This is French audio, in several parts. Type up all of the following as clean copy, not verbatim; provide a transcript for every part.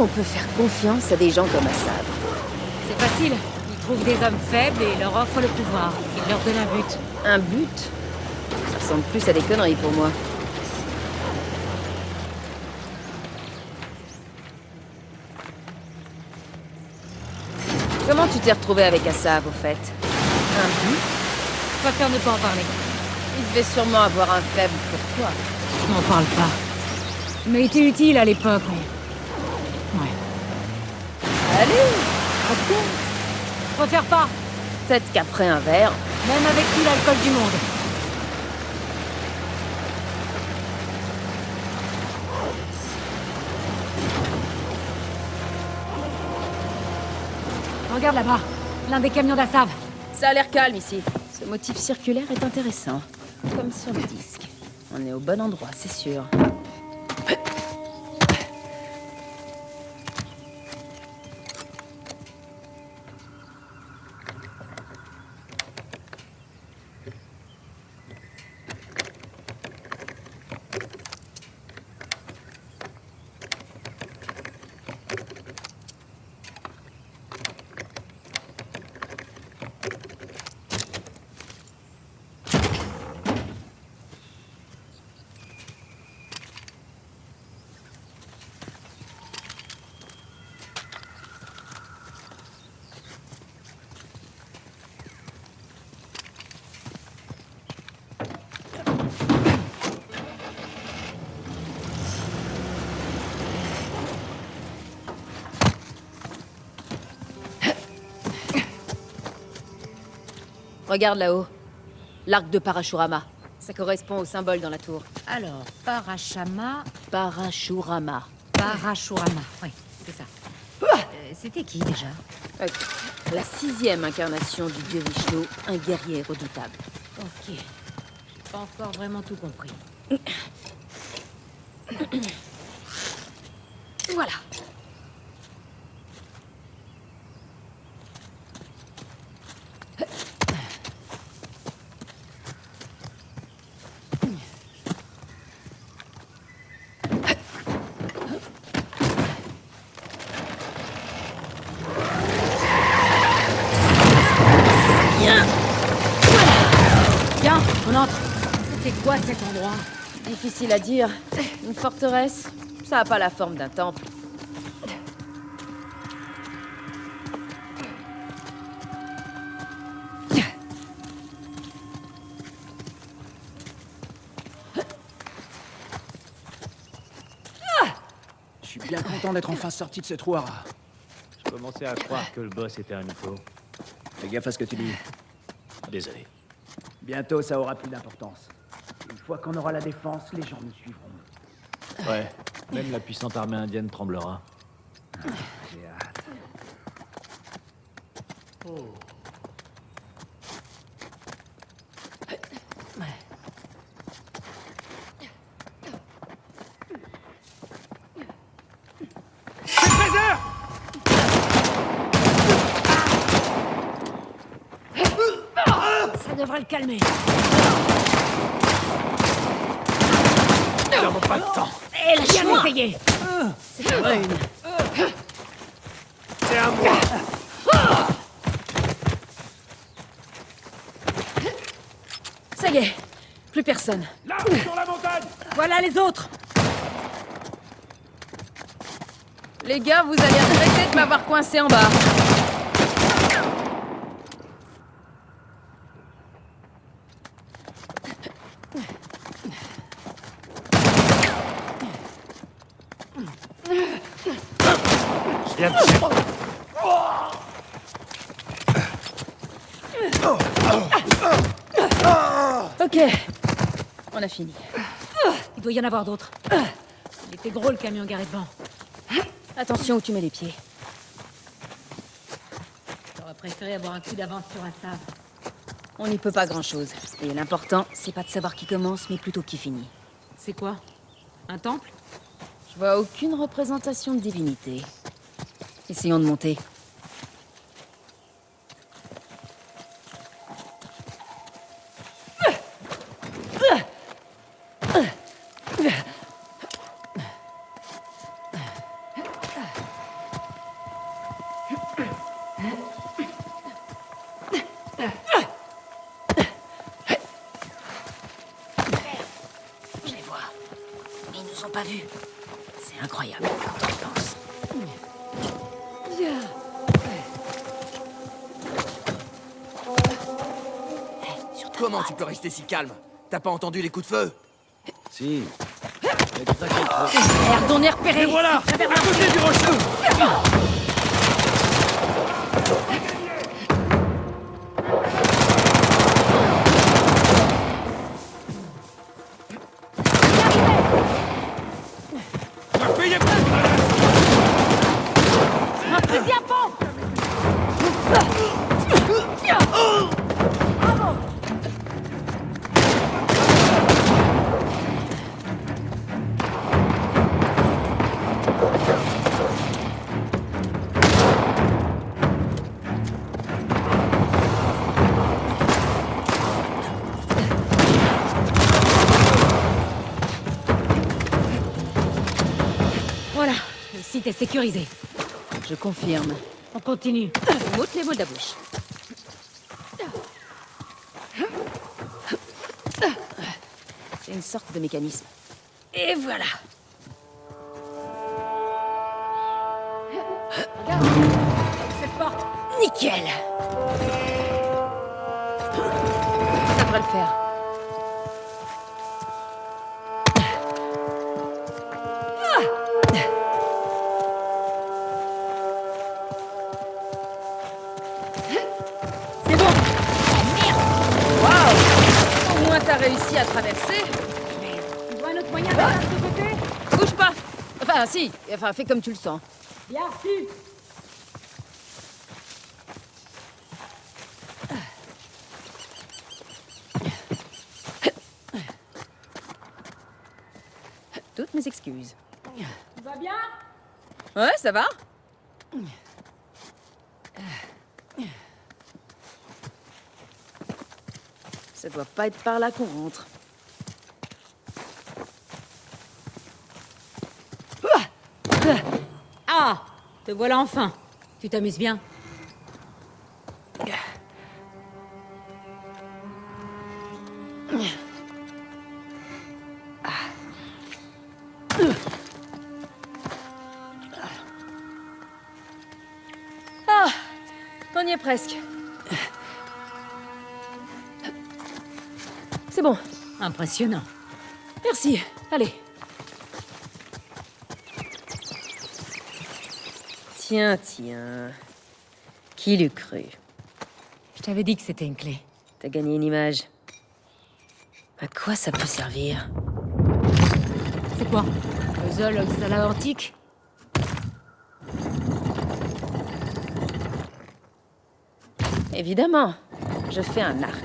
on peut faire confiance à des gens comme Assav? C'est facile. Ils trouvent des hommes faibles et leur offrent le pouvoir. Ils leur donnent un but. Un but? Ça ressemble plus à des conneries pour moi. Comment tu t'es retrouvé avec Assav, au fait? Un but? Je préfère ne pas en parler. Il devait sûrement avoir un faible pour toi. Je n'en parle pas. Mais il était utile à l'époque, mais... Ouais. Allez, raconte. Je préfère pas. Peut-être qu'après un verre... Même avec tout l'alcool du monde. Regarde là-bas. L'un des camions d'Assav. Ça a l'air calme ici. Ce motif circulaire est intéressant. Comme sur le disque. On est au bon endroit, c'est sûr. Regarde là-haut. L'arc de Parashurama. Ça correspond au symbole dans la tour. Alors, Parashama... Parashurama. Parashurama, oui, c'est ça. C'était qui, déjà? Ok. La 6e incarnation du dieu Vishnu, un guerrier redoutable. Ok. J'ai pas encore vraiment tout compris. Voilà. Viens, on entre. C'était quoi cet endroit? Difficile à dire. Une forteresse, ça a pas la forme d'un temple. Je suis bien content d'être enfin sorti de ce trou. Je commençais à croire que le boss était un mytho. Fais gaffe à ce que tu dis. Désolé. Bientôt, ça aura plus d'importance. Une fois qu'on aura la défense, les gens nous suivront. Ouais, même la puissante armée indienne tremblera. J'ai hâte. Ça devrait le calmer. Nous n'avons pas le temps. Et lâche-moi! Bien essayé! C'est vrai, une. C'est à moi. Ça y est, plus personne. Là, sur la montagne. Voilà les autres! Les gars, vous allez regretter de m'avoir coincé en bas. Ok, on a fini. Il doit y en avoir d'autres. Il était gros le camion garé devant. Attention où tu mets les pieds. J'aurais préféré avoir un coup d'avance sur Assav. On n'y peut pas grand-chose. Et l'important, c'est pas de savoir qui commence, mais plutôt qui finit. C'est quoi? Un temple? Je vois aucune représentation de divinité. Essayons de monter. pas vu. C'est incroyable quand on y pense. Comment tu peux rester si calme? T'as pas entendu les coups de feu? Si. Mais t'inquiète pas. Merde, on est repéré. Voilà! À côté du rocher! Un fusil à pompe. Voilà, le site est sécurisé. Je confirme. On continue. M'ôte les mots de la bouche. C'est une sorte de mécanisme. Et voilà. Cette porte. Nickel. Ça devrait le faire. C'est bon. Au moins t'as réussi à traverser. Tu vois notre moyen d'aller de ce côté? Bouge pas. Enfin, si. Enfin, fais comme tu le sens. Bien reçu. Toutes mes excuses. Tu vas bien? Ouais, ça va? Ça doit pas être par là qu'on rentre. Ah, te voilà enfin. Tu t'amuses bien? Ah, on y est presque. C'est bon. Impressionnant. Merci. Allez. Tiens, tiens. Qui l'eût cru? Je t'avais dit que c'était une clé. T'as gagné une image. À quoi ça peut servir? C'est quoi? Puzzle Oxala antique? Évidemment. Je fais un arc.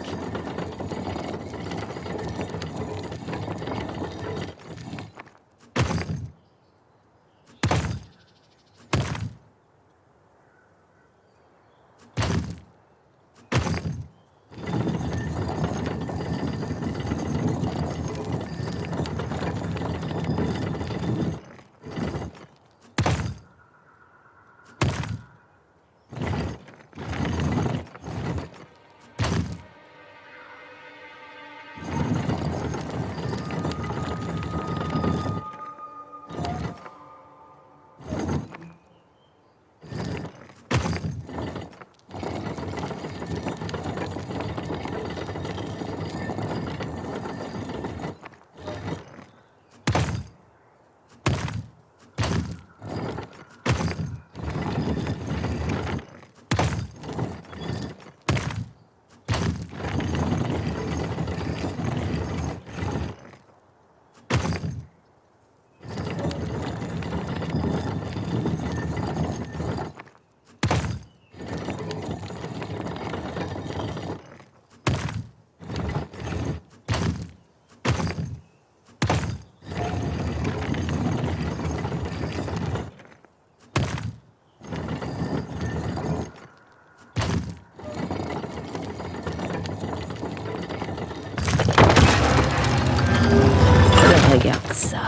Regarde ça.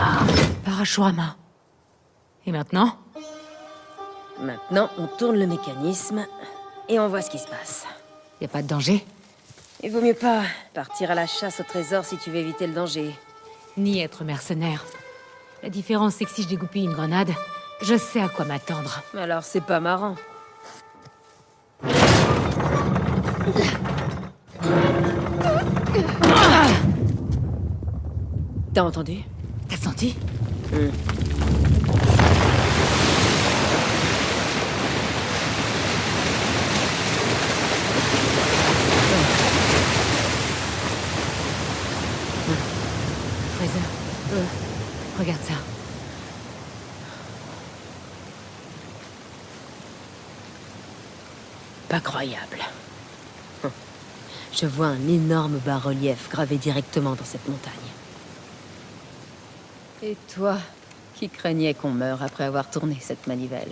Parachute à main. Et maintenant? Maintenant, on tourne le mécanisme et on voit ce qui se passe. Y a pas de danger? Il vaut mieux pas partir à la chasse au trésor si tu veux éviter le danger. Ni être mercenaire. La différence, c'est que si je dégoupille une grenade, je sais à quoi m'attendre. Alors c'est pas marrant. T'as entendu? T'as senti? Fraser, regarde ça. Pas croyable. Je vois un énorme bas-relief gravé directement dans cette montagne. Et toi, qui craignais qu'on meure après avoir tourné cette manivelle?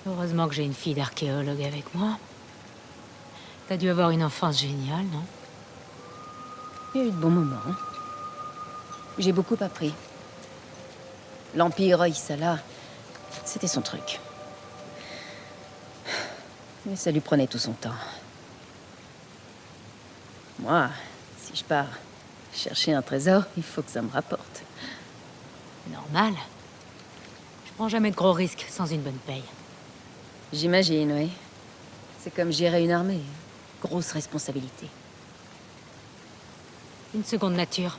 Heureusement que j'ai une fille d'archéologue avec moi. T'as dû avoir une enfance géniale, non? Il y a eu de bons moments. J'ai beaucoup appris. L'Empire Oisala, c'était son truc. Mais ça lui prenait tout son temps. Moi, si je pars chercher un trésor, il faut que ça me rapporte. Normal. Je prends jamais de gros risques sans une bonne paye. J'imagine, oui. C'est comme gérer une armée. Grosse responsabilité. Une seconde nature.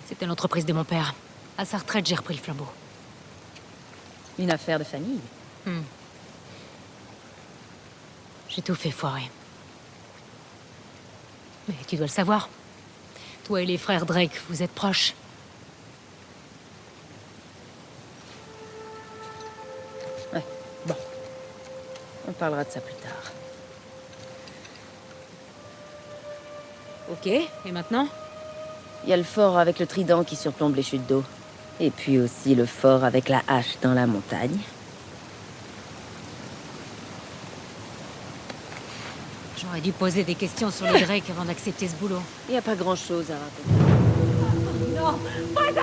C'était l'entreprise de mon père. À sa retraite, j'ai repris le flambeau. Une affaire de famille. J'ai tout fait foirer. Mais tu dois le savoir. Toi et les frères Drake, vous êtes proches. Ouais, bon. On parlera de ça plus tard. Ok, et maintenant? Il y a le fort avec le trident qui surplombe les chutes d'eau. Et puis aussi le fort avec la hache dans la montagne. J'aurais dû poser des questions sur les Drake avant d'accepter ce boulot. Il n'y a pas grand-chose à raconter. Non, Fraser!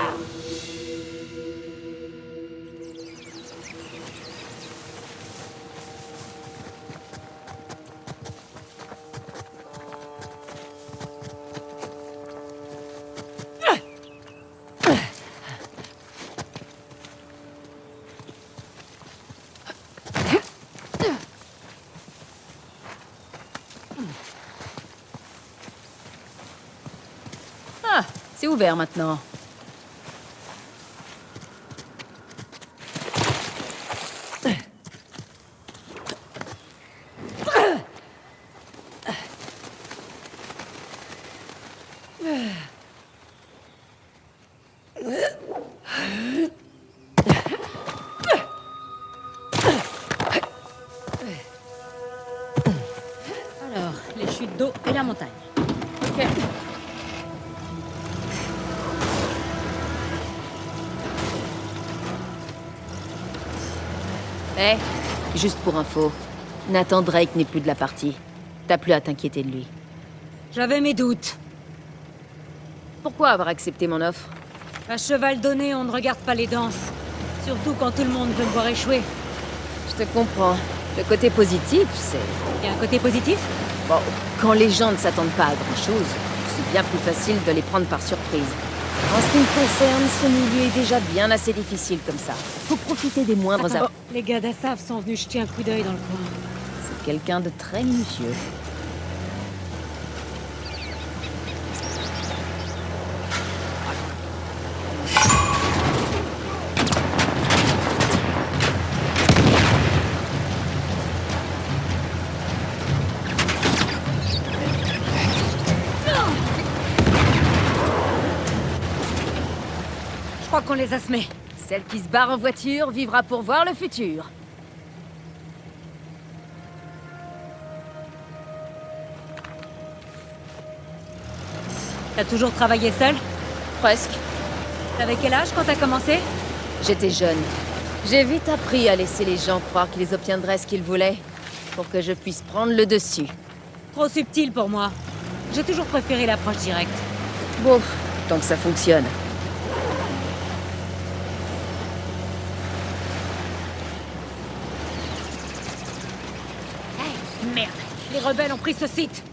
Ah, c'est ouvert maintenant. Alors, les chutes d'eau et la montagne. Ok. Juste pour info, Nathan Drake n'est plus de la partie. T'as plus à t'inquiéter de lui. J'avais mes doutes. Pourquoi avoir accepté mon offre? À cheval donné, on ne regarde pas les dents. Surtout quand tout le monde veut me voir échouer. Je te comprends. Le côté positif, c'est... Il y a un côté positif? Bon, quand les gens ne s'attendent pas à grand-chose, c'est bien plus facile de les prendre par surprise. En ce qui me concerne, ce milieu est déjà bien assez difficile comme ça. Faut profiter des moindres... Oh, les gars d'Assaf sont venus jeter un coup d'œil dans le coin. C'est quelqu'un de très minutieux. Je crois qu'on les a semés. Celle qui se barre en voiture vivra pour voir le futur. T'as toujours travaillé seul? Presque. T'avais quel âge quand t'as commencé? J'étais jeune. J'ai vite appris à laisser les gens croire qu'ils obtiendraient ce qu'ils voulaient, pour que je puisse prendre le dessus. Trop subtil pour moi. J'ai toujours préféré l'approche directe. Bon, tant que ça fonctionne. Hey, merde! Les rebelles ont pris ce site!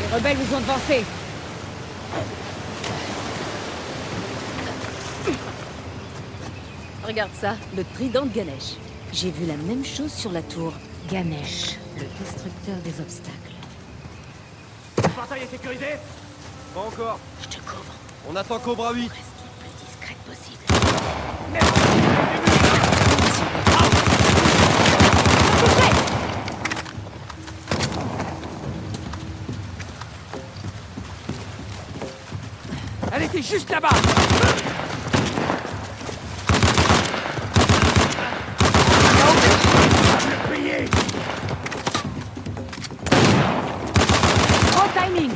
Les rebelles nous ont devancés. Regarde ça, le trident de Ganesh. J'ai vu la même chose sur la tour. Ganesh, le destructeur des obstacles. Le portail est sécurisé? Pas encore. Je te couvre. On attend Cobra 8. Reste le plus discrète possible. Elle était juste là-bas! Le payer! Oh, timing!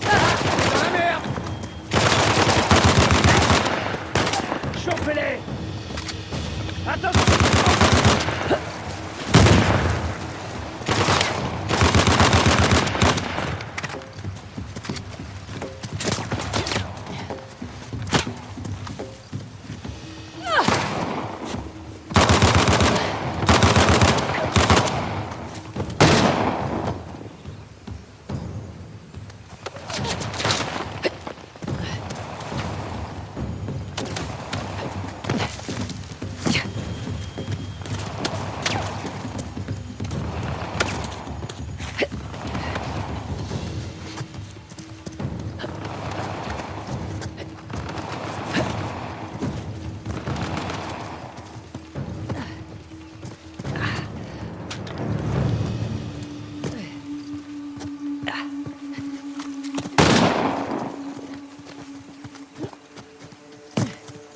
Dans la merde! Chopez-les! Attention!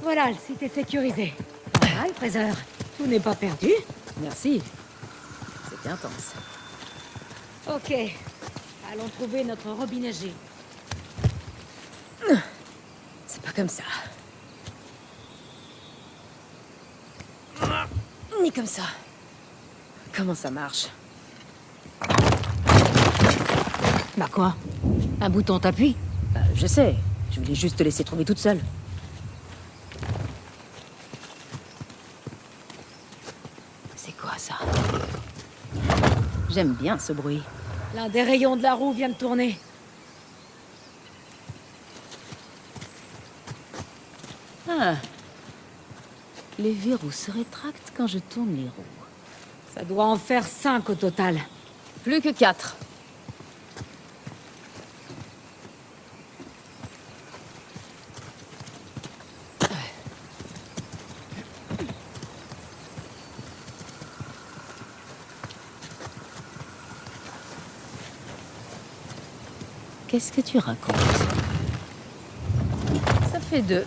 Voilà, le site est sécurisé. Pas mal, Fraser. Tout n'est pas perdu. Merci. C'était intense. Ok. Allons trouver notre robinet G. C'est pas comme ça. Ni comme ça. Comment ça marche? Bah quoi? Un bouton t'appuie? Je sais. Je voulais juste te laisser trouver toute seule. C'est quoi ça? J'aime bien ce bruit. L'un des rayons de la roue vient de tourner. Ah. Les verrous se rétractent quand je tourne les roues. Ça doit en faire 5 au total. Plus que 4. Qu'est-ce que tu racontes? Ça fait 2.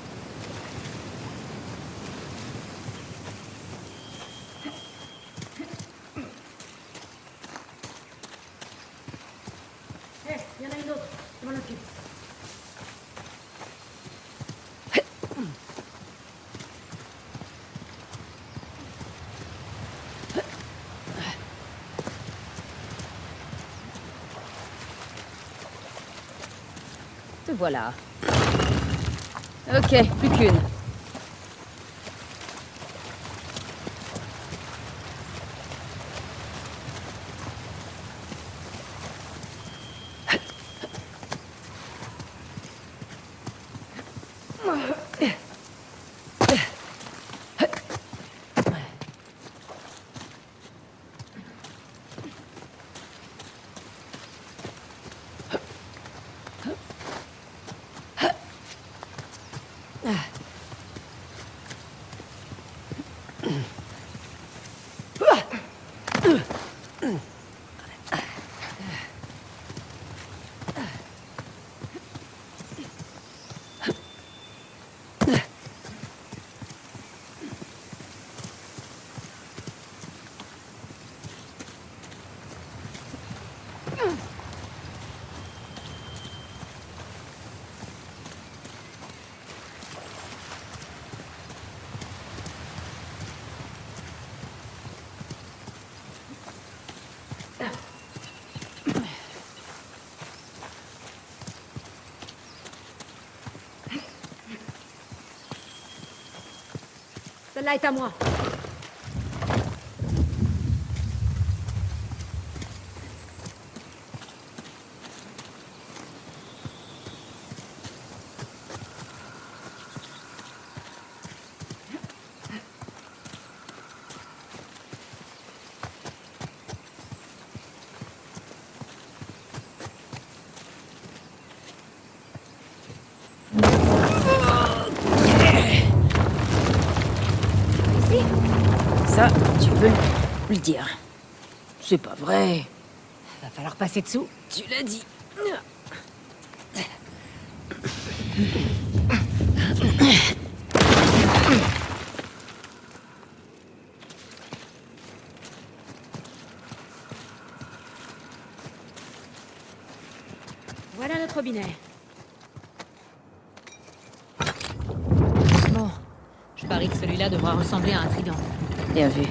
Il y en a une autre. Je m'en occupe. Te voilà. Ok, plus qu'une. Celle-là est à moi. le dire. C'est pas vrai. Va falloir passer dessous. Tu l'as dit. Voilà notre robinet. Bon, je parie que celui-là devra ressembler à un trident. Bien vu.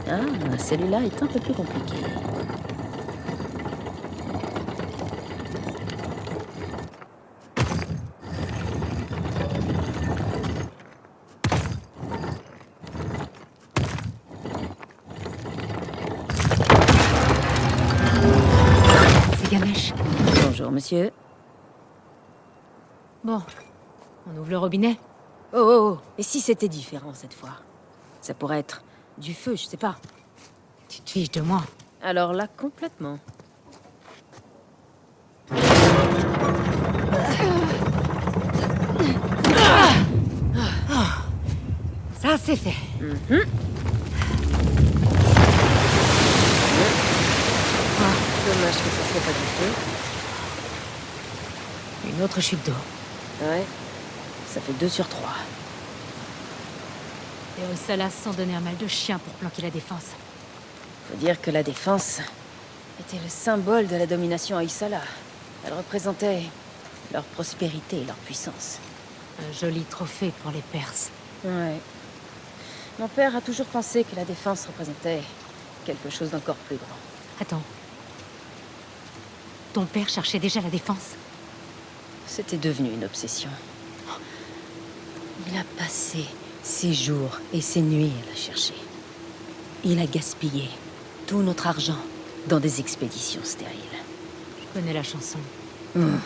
Ah, celui-là est un peu plus compliqué. C'est Ganesh. Bonjour, monsieur. Bon, on ouvre le robinet. Oh, oh, oh. Et si c'était différent cette fois? Ça pourrait être du feu, je sais pas. Tu te fiches de moi. Alors là, complètement. Ça, c'est fait. Dommage que ça soit pas du feu. Une autre chute d'eau. Ouais. Ça fait 2 sur 3. Et Osalas s'en donnait un mal de chien pour planquer la défense. Faut dire que la défense était le symbole de la domination à Isala. Elle représentait leur prospérité et leur puissance. Un joli trophée pour les Perses. Ouais. Mon père a toujours pensé que la défense représentait quelque chose d'encore plus grand. Attends. Ton père cherchait déjà la défense? C'était devenu une obsession. Il a passé ses jours et ses nuits à la chercher. Il a gaspillé tout notre argent dans des expéditions stériles. Je connais la chanson. Hum.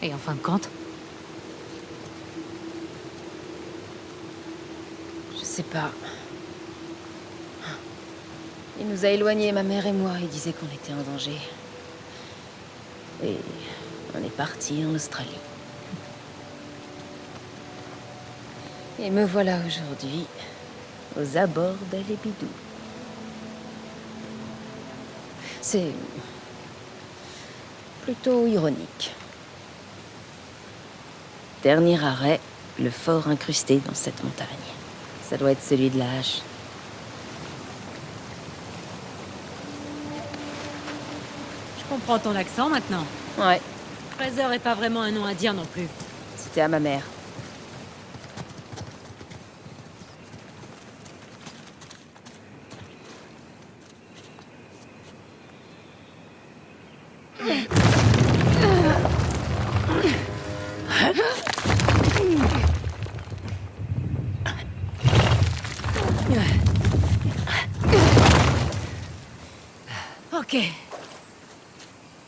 Et en fin de compte? Je sais pas. Il nous a éloignés, ma mère et moi. Il disait qu'on était en danger. Et on est parti en Australie. Et me voilà aujourd'hui aux abords d'Alébidou. C'est plutôt ironique. Dernier arrêt, le fort incrusté dans cette montagne. Ça doit être celui de la hache. Je comprends ton accent maintenant. Ouais, Fraser est pas vraiment un nom à dire non plus. c'était à ma mère.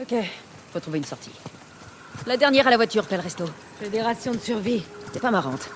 Ok, faut trouver une sortie. La dernière à la voiture, Pel Resto. C'est des rations de survie. C'est pas marrante.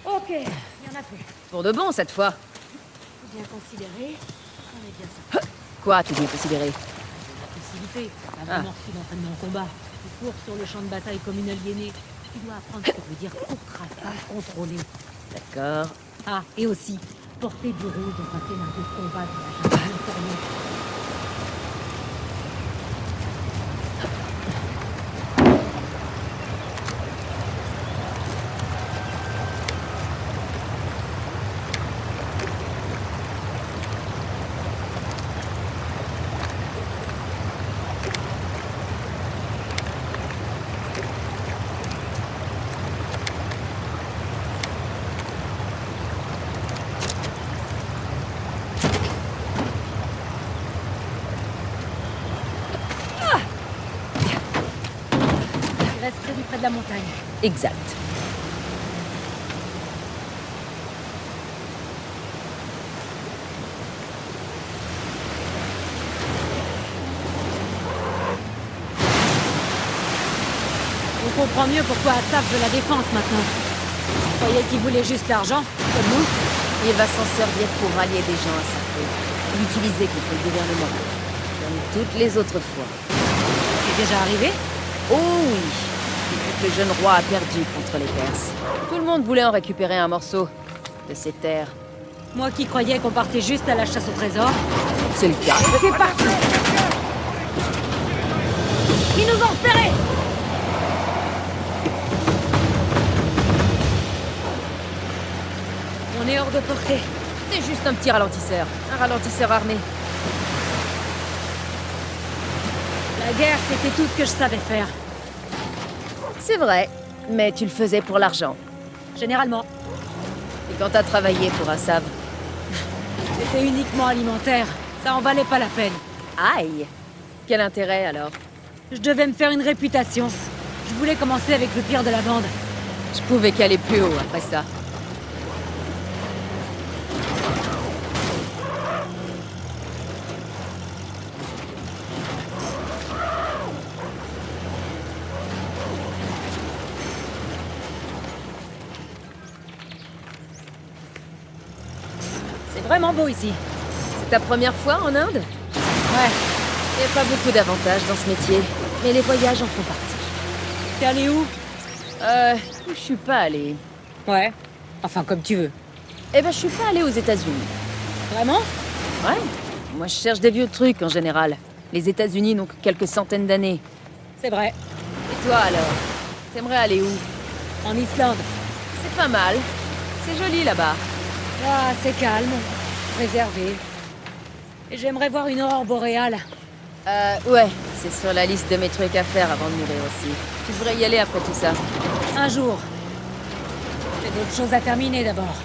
Ok, il y en a plus. Pour de bon, cette fois. Bien considéré, on est bien ça. Quoi, tout bien considéré? La possibilité, t'as Ah. vraiment reçu d'entraînement au combat. Tu cours sur le champ de bataille comme une aliénée. Tu dois apprendre ce que veut dire courte rafale contrôlée. D'accord. Ah, et aussi, porter du rouge dans un scénario de combat de la jungle tournée. de la montagne. Exact. On comprend mieux pourquoi Asaf veut la défense maintenant. Je croyais qu'il voulait juste l'argent, comme nous. Il va s'en servir pour rallier des gens à sa cause. L'utiliser contre le gouvernement. Comme toutes les autres fois. C'est déjà arrivé? Oh oui. Depuis que le jeune roi a perdu contre les Perses. Tout le monde voulait en récupérer un morceau de ses terres. Moi qui croyais qu'on partait juste à la chasse au trésor. C'est le cas. C'est parti! Ils nous ont repérés! On est hors de portée. C'est juste un petit ralentisseur. Un ralentisseur armé. La guerre, c'était tout ce que je savais faire. C'est vrai, mais tu le faisais pour l'argent. Généralement, Et quand t'as travaillé pour Assav, c'était uniquement alimentaire. Ça en valait pas la peine. aïe! Quel intérêt alors? Je devais me faire une réputation. Je voulais commencer avec le pire de la bande. Je pouvais qu'aller plus haut après ça. C'est vraiment beau ici. C'est ta première fois en Inde? Ouais. Il n'y a pas beaucoup d'avantages dans ce métier, mais les voyages en font partie. T'es allé où? Je suis pas allée. Ouais. Enfin, comme tu veux. Eh ben, je suis pas allée aux États-Unis. Vraiment? Ouais. Moi, je cherche des vieux trucs en général. Les États-Unis n'ont que quelques centaines d'années. C'est vrai. Et toi alors? T'aimerais aller où? En Islande. C'est pas mal. C'est joli là-bas. Ah, c'est calme. Réservé. Et j'aimerais voir une aurore boréale. Ouais. C'est sur la liste de mes trucs à faire avant de mourir aussi. Tu devrais y aller après tout ça. Un jour. J'ai d'autres choses à terminer d'abord.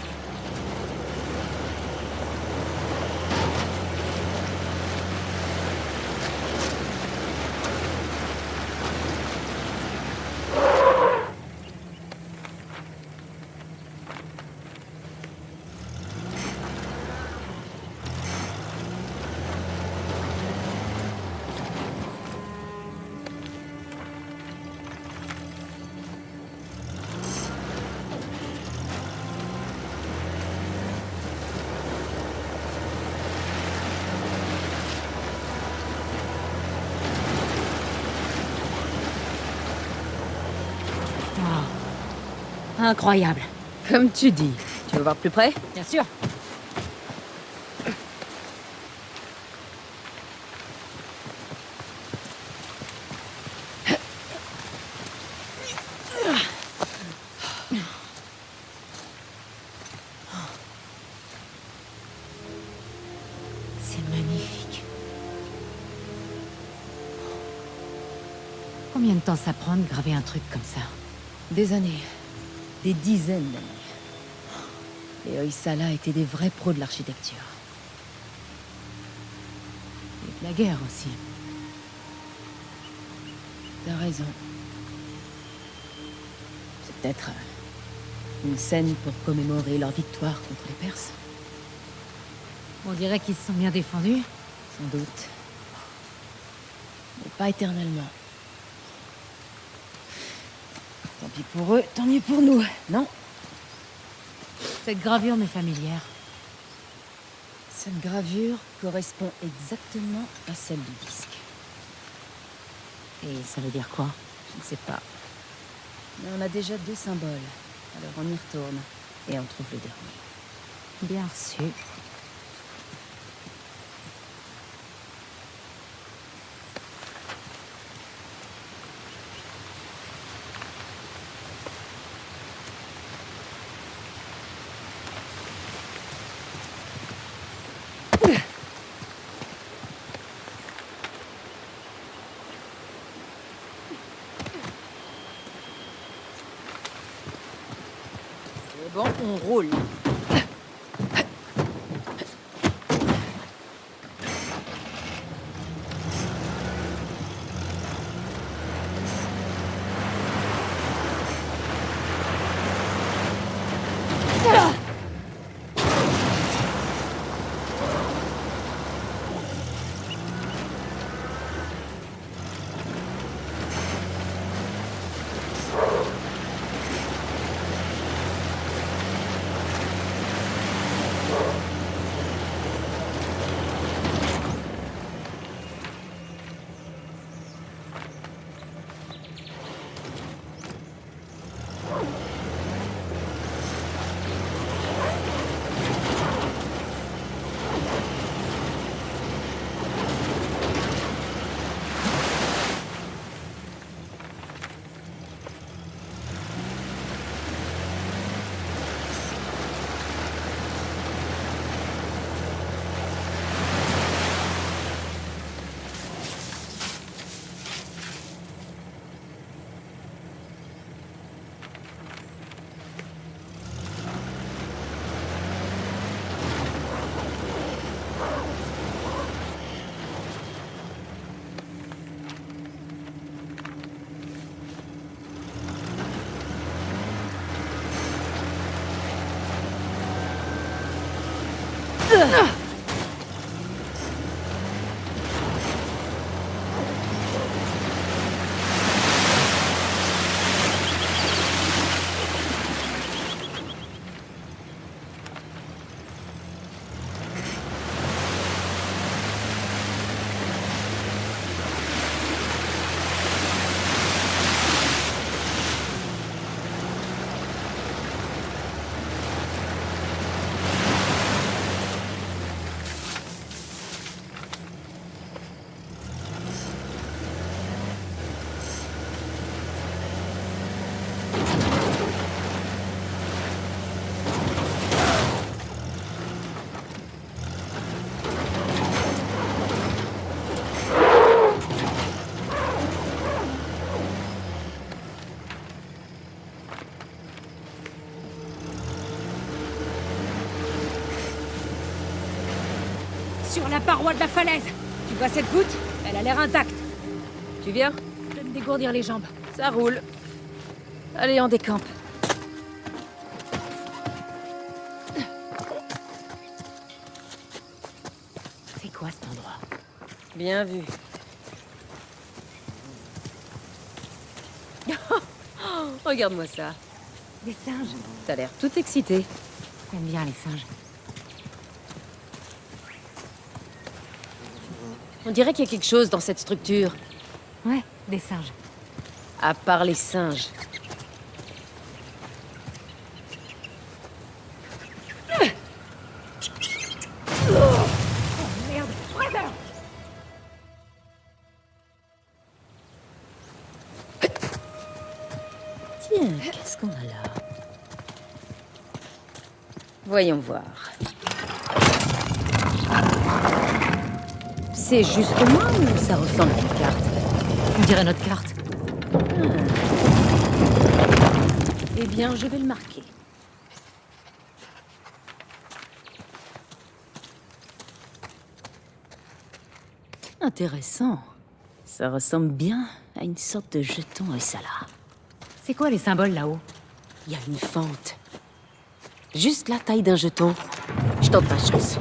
Incroyable. Comme tu dis. Tu veux voir plus près? Bien sûr. C'est magnifique. Combien de temps ça prend de graver un truc comme ça? Des années. Des dizaines d'années. Les Hoysala étaient des vrais pros de l'architecture. Et de la guerre aussi. T'as raison. C'est peut-être une scène pour commémorer leur victoire contre les Perses. On dirait qu'ils se sont bien défendus. Sans doute. Mais pas éternellement. Tant pis pour eux, tant mieux pour nous, non? Cette gravure m'est familière. Cette gravure correspond exactement à celle du disque. Et ça veut dire quoi? Je ne sais pas. Mais on a déjà deux symboles. Alors on y retourne et on trouve le dernier. Bien reçu. C'est bon, on roule. Sur la paroi de la falaise. Tu vois cette voûte? Elle a l'air intacte. Tu viens? Je vais me dégourdir les jambes. Ça roule. Allez, on décampe. C'est quoi cet endroit? Bien vu. Regarde-moi ça. Des singes. T'as l'air tout excité. J'aime bien les singes. On dirait qu'il y a quelque chose dans cette structure. Ouais, des singes. À part les singes. Merde, Fraser! Tiens, qu'est-ce qu'on a là? Voyons voir. C'est juste moi ou ça ressemble à une carte? On dirait notre carte. Eh bien, je vais le marquer. Intéressant. Ça ressemble bien à une sorte de jeton Essala. C'est quoi les symboles là-haut? Il y a une fente. Juste la taille d'un jeton. Je tente ma chance.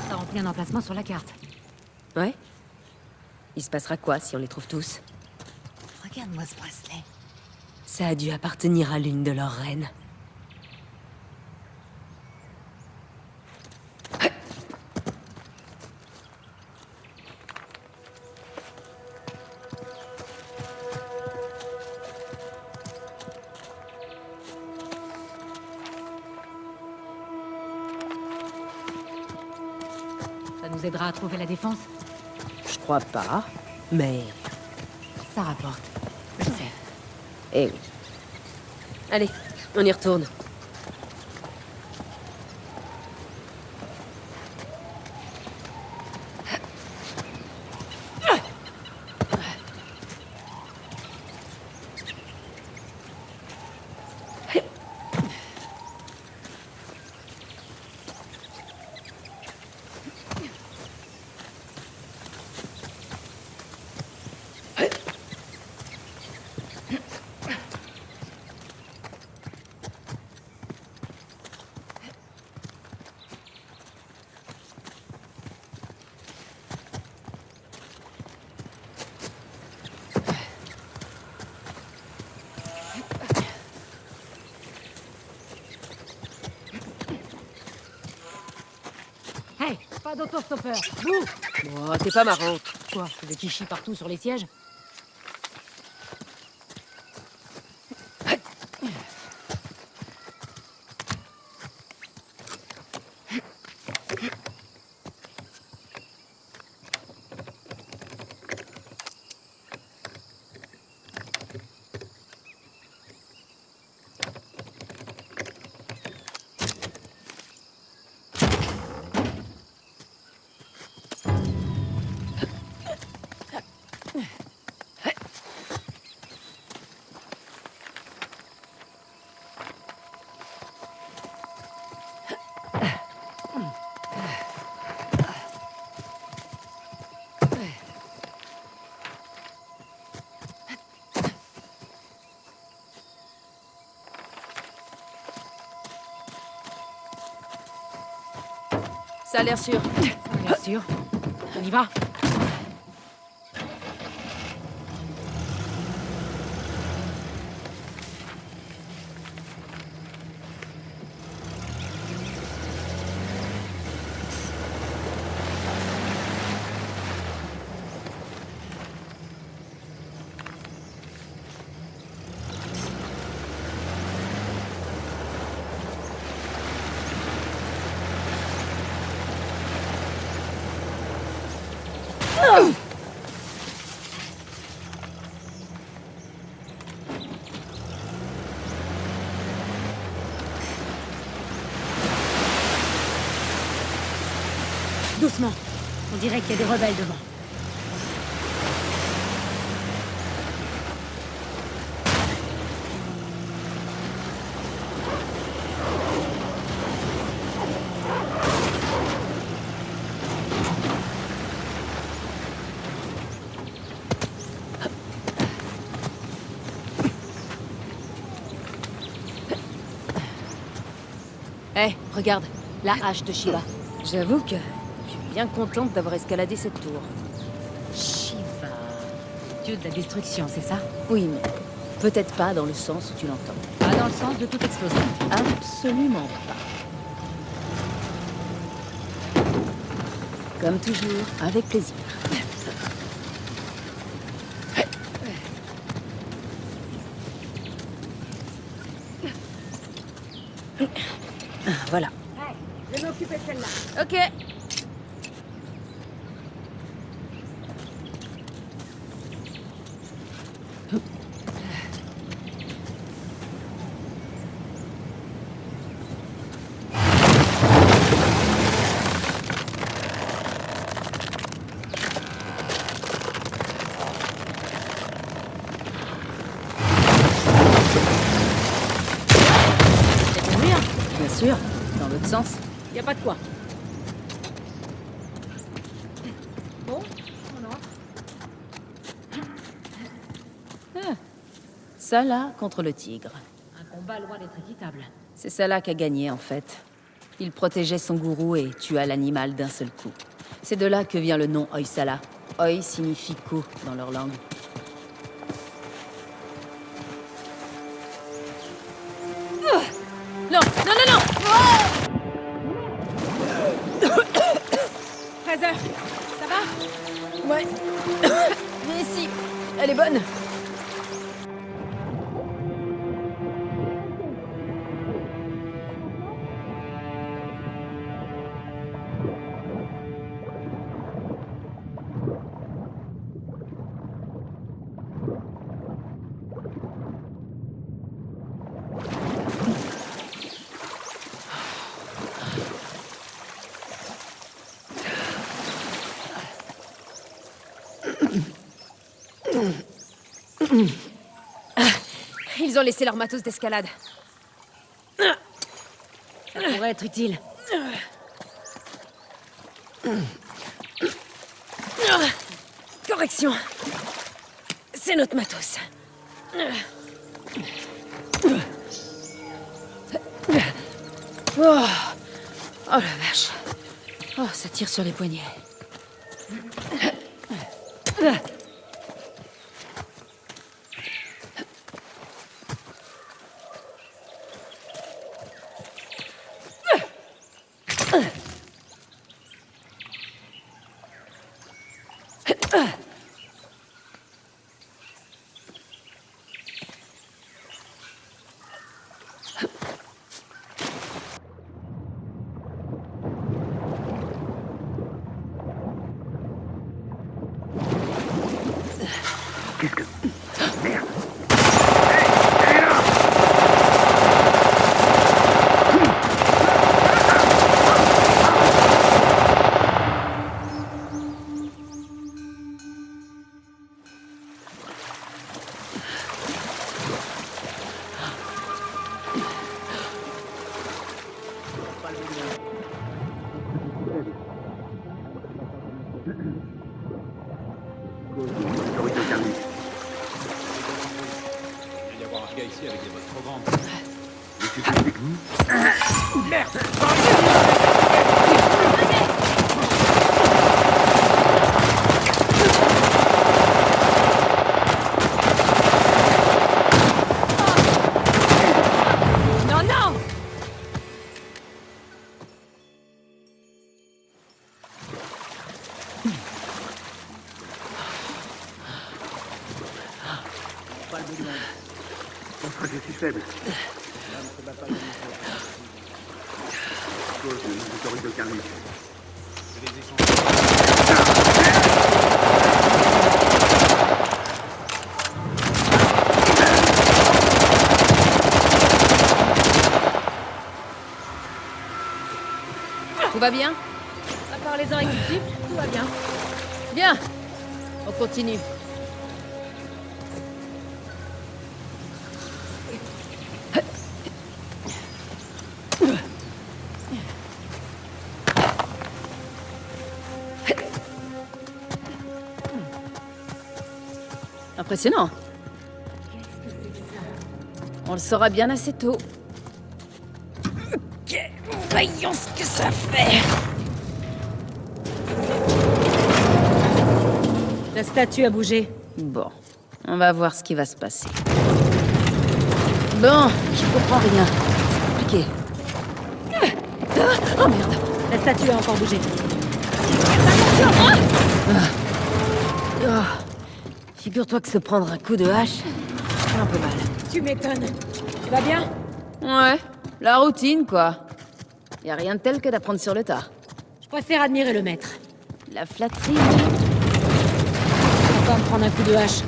Ça remplit un emplacement sur la carte. Ouais? Il se passera quoi si on les trouve tous? Regarde-moi ce bracelet. Ça a dû appartenir à l'une de leurs reines. Ça nous aidera à trouver la défense? Je crois pas, mais... Ça rapporte. Je sais. Eh oui. Allez, on y retourne. Hey, pas d'autostoppeur. Bouh! Oh, t'es pas marrante. Quoi? Tu veux qu'il chie partout sur les sièges? Ça a l'air sûr. Bien sûr. On y va. Doucement. On dirait qu'il y a des rebelles devant. Hé, regarde, la hache de Shiva. J'avoue que je suis bien contente d'avoir escaladé cette tour. Shiva. Dieu de la destruction, c'est ça? Oui, mais peut-être pas dans le sens où tu l'entends. Pas dans le sens de toute explosion. Absolument pas. Comme toujours, avec plaisir. Voilà. Je vais m'occuper de celle-là. Ok. C'est mourir. Bien sûr, dans l'autre sens. Y a pas de quoi. Bon, on entre. Salah contre le tigre. Un combat loin d'être équitable. C'est Salah qui a gagné, en fait. Il protégeait son gourou et tua l'animal d'un seul coup. C'est de là que vient le nom Hoysala. Hoy signifie coup dans leur langue. Non, non, non, non! Fraser, ça va? Ouais. Mais ici, elle est bonne. Ils ont laissé leur matos d'escalade. Ça pourrait être utile. Correction. C'est notre matos. Oh, oh la vache. Oh, ça tire sur les poignets. Qu'est-ce que... Merde. Autorité au service. Il va y avoir un gars ici avec des bottes trop grandes. Je suis avec vous. Merde. Je suis faible. Cause de nos autorités thermiques. Je les échange. Tout va bien? À part les oreilles qui sifflent, tout va bien. Bien. On continue. Impressionnant. On le saura bien assez tôt. Ok, voyons ce que ça fait. La statue a bougé. Bon, on va voir ce qui va se passer. Bon, je comprends rien. C'est compliqué. Oh merde. La statue a encore bougé. Oh. Figure-toi que se prendre un coup de hache, ça fait un peu mal. Tu m'étonnes. Tu vas bien? Ouais, la routine, quoi. Y a rien de tel que d'apprendre sur le tas. Je préfère admirer le maître. La flatterie. On va me prendre un coup de hache.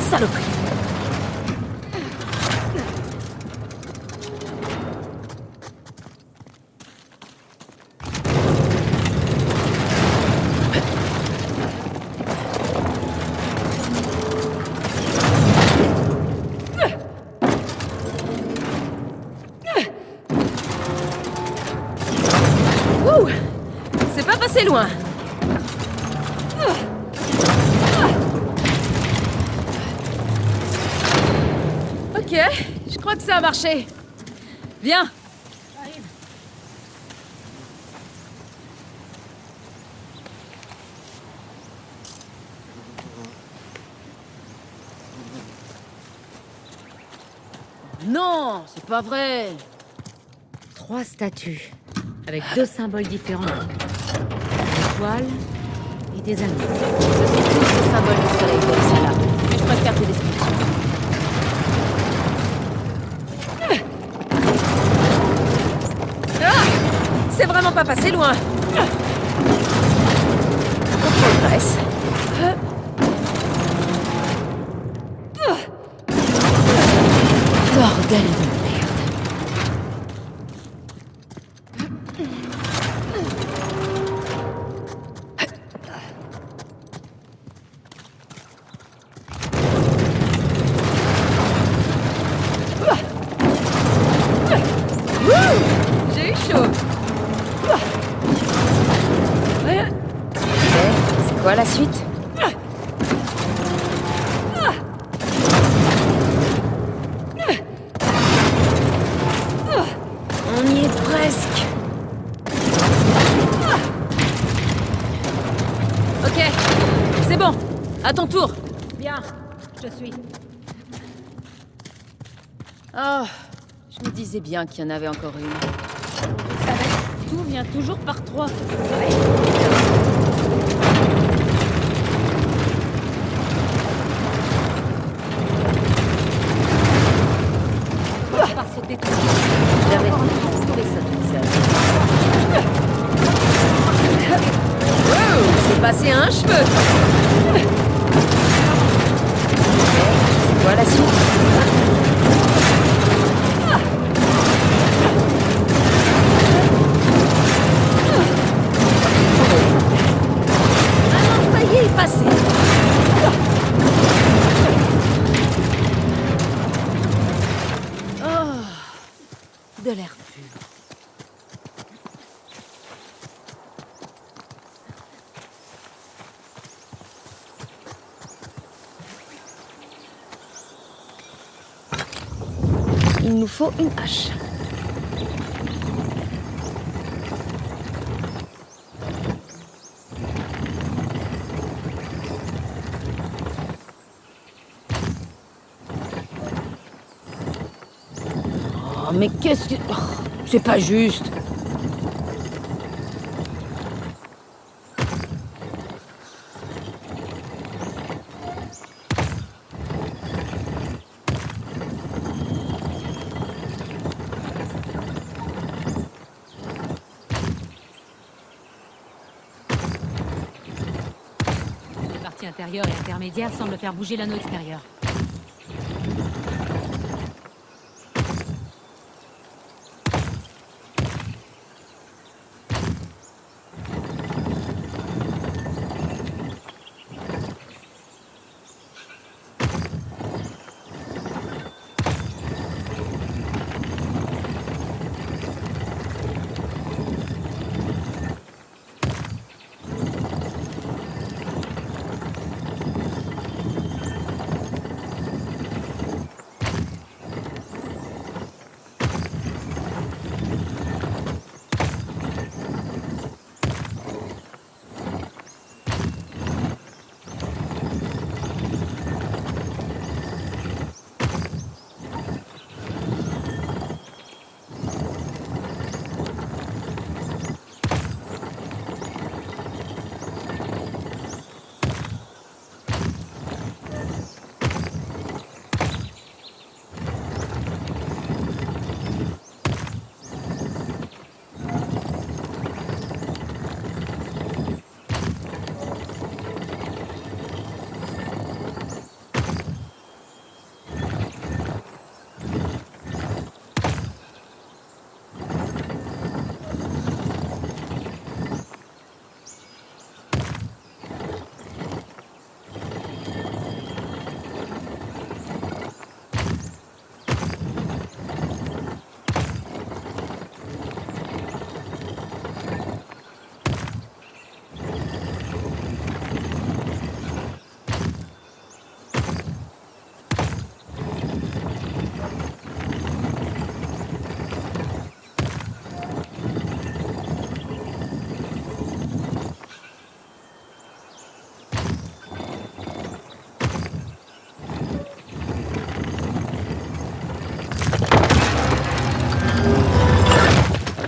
Saloperie. Ouh, c'est pas passé loin. Ok, je crois que ça a marché. Viens. Non, c'est pas vrai. 3 statues, avec 2 symboles différents. Des étoiles et des anneaux. Ce sont tous des symboles du soleil comme celle-là. Mais je préfère tes descriptions. Ah, c'est vraiment pas passé loin. On progresse. Bordel de merde. J'ai eu chaud. C'est quoi la suite? On y est presque. Ok, c'est bon. À ton tour. Bien, je suis. Oh, je me disais bien qu'il y en avait encore une. Tout vient toujours par 3. Par sauter tout. J'avais trouvé ça toute seule. Wow, c'est passé à un cheveu. C'est quoi la suite? Y passer. Oh, de l'air pur. Il nous faut une hache. Oh, mais qu'est-ce que... Oh, c'est pas juste. Les parties intérieures et intermédiaires semblent faire bouger l'anneau extérieur.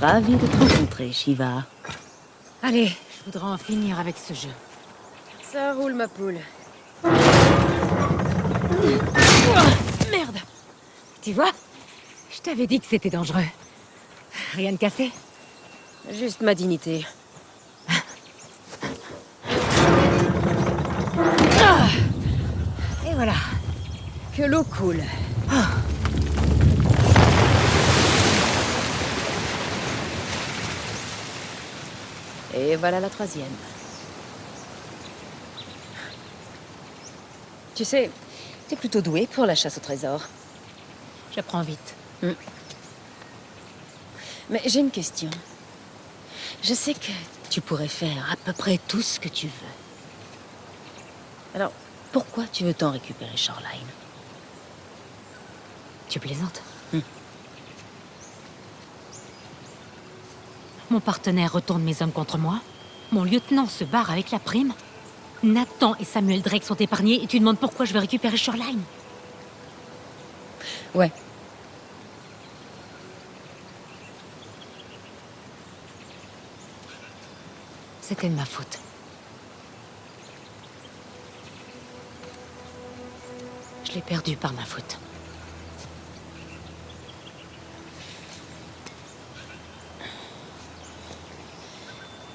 Ravi de te rencontrer, Shiva. Allez, je voudrais en finir avec ce jeu. Ça roule, ma poule. Merde! Tu vois? Je t'avais dit que c'était dangereux. Rien de cassé? Juste ma dignité. Et voilà. Que l'eau coule. Et voilà la troisième. Tu sais, t'es plutôt doué pour la chasse au trésor. J'apprends vite. Mais j'ai une question. Je sais que tu pourrais faire à peu près tout ce que tu veux. Alors, pourquoi tu veux tant récupérer Shoreline? Tu plaisantes? Mon partenaire retourne mes hommes contre moi. Mon lieutenant se barre avec la prime. Nathan et Samuel Drake sont épargnés et tu demandes pourquoi je veux récupérer Shoreline? Ouais. C'était de ma faute. Je l'ai perdu par ma faute.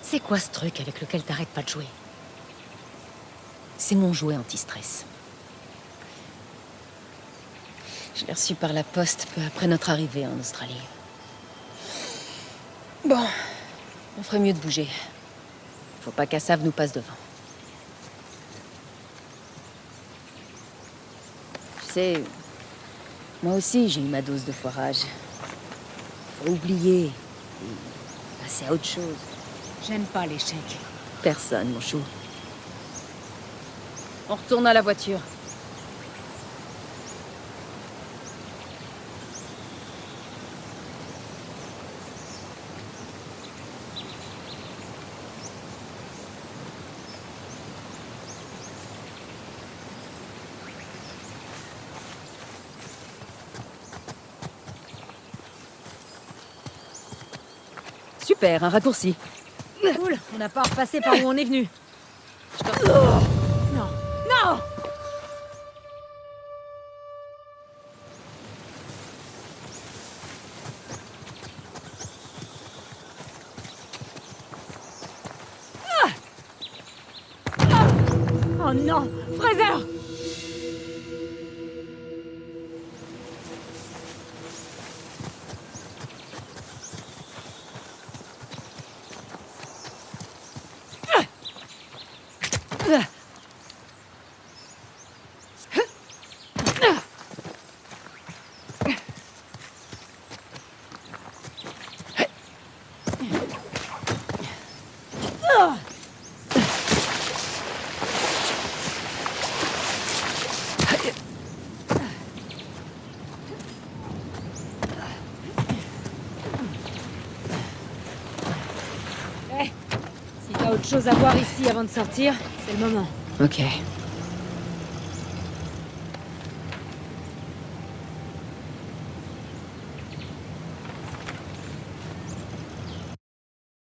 C'est quoi ce truc avec lequel t'arrêtes pas de jouer? C'est mon jouet anti-stress. Je l'ai reçu par la poste peu après notre arrivée en Australie. Bon, on ferait mieux de bouger. Faut pas qu'Assav nous passe devant. Tu sais, moi aussi j'ai eu ma dose de foirage. Faut oublier et passer à autre chose. J'aime pas l'échec. Personne, mon chou. On retourne à la voiture. Super, un raccourci. Cool, on n'a pas repassé par où on est venu. Non. Non! Oh non! Fraser! Si t'as autre chose à voir ici avant de sortir, c'est le moment. Ok.